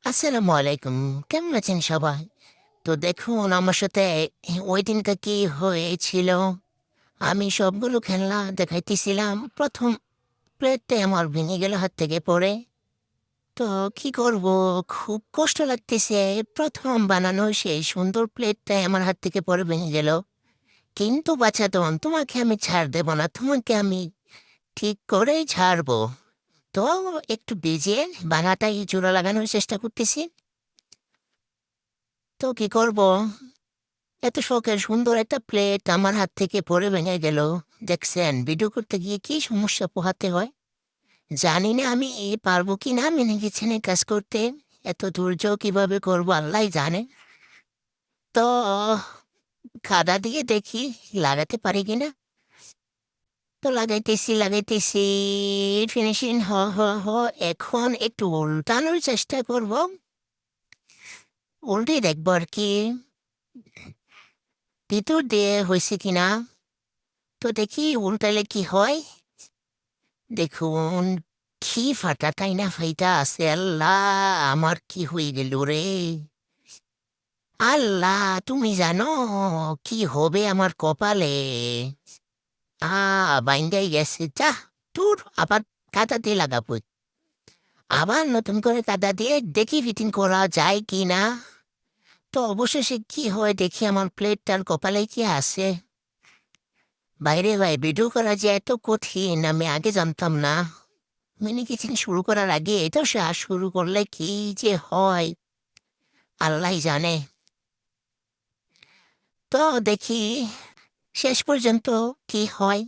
আসসালামু আলাইকুম। কেমন আছেন সবাই? তো দেখুন আমার সাথে ওই দিনটা কি হয়েছিল, আমি সবগুলো খেলনা দেখাইতেছিলাম। ১ম প্লেটটাই আমার ভেঙে গেল হাত থেকে পড়ে। তো কি করব? খুব কষ্ট লাগতেছে। ১ম বানানো সেই সুন্দর প্লেটটাই আমার হাত থেকে পড়ে ভেঙে গেল। কিন্তু বাছাধন, তোমাকে আমি ছাড় দেব না। তোমাকে আমি ঠিক করেই ছাড়বো। তো একটু ভিজিয়ে বানাটাই জোড়া লাগানোর চেষ্টা করতেছি। তো কি করব? এত শখের সুন্দর একটা প্লেট আমার হাত থেকে পড়ে ভেঙে গেল। দেখছেন, ভিডিও করতে গিয়ে কি সমস্যা পোহাতে হয়। জানি না আমি পারবো কি না মেনে গেছেন এই কাজ করতে। এত ধৈর্য কিভাবে করবো আল্লাহ জানে। তো কাদা দিয়ে দেখি লাগাতে পারি কিনা। তো লাগাইতেছি ফিনিশিং হ এখন একটু উল্টানোর চেষ্টা করব। উল্টে দেখবো আর কি ভিতর দিয়ে হয়েছে কিনা। তো দেখি উল্টালে কি হয়। দেখুন, কি ফাটা তাই না ফাইটা আছে। আল্লাহ, আমার কি হয়ে গেল রে। আল্লাহ, তুমি জানো কি হবে আমার কপালে। বাইন্দাই গেছে যা। তোর আবার কাদা দিয়ে লাগাবো। আবার নতুন করে কাদা দিয়ে দেখি ফিটিং করা যায় কি না। তো অবশেষে কি হয় দেখি আমার প্লেটটার কপালে কি আছে। বাইরে ভাই, ভিডিও করা যে এত কঠিন আমি আগে জানতাম না। মিনি কিচেন শুরু করার আগে এটা শুরু করলে কি যে হয় আল্লাহ জানে। তো দেখি শেষ পর্যন্ত কি হয়।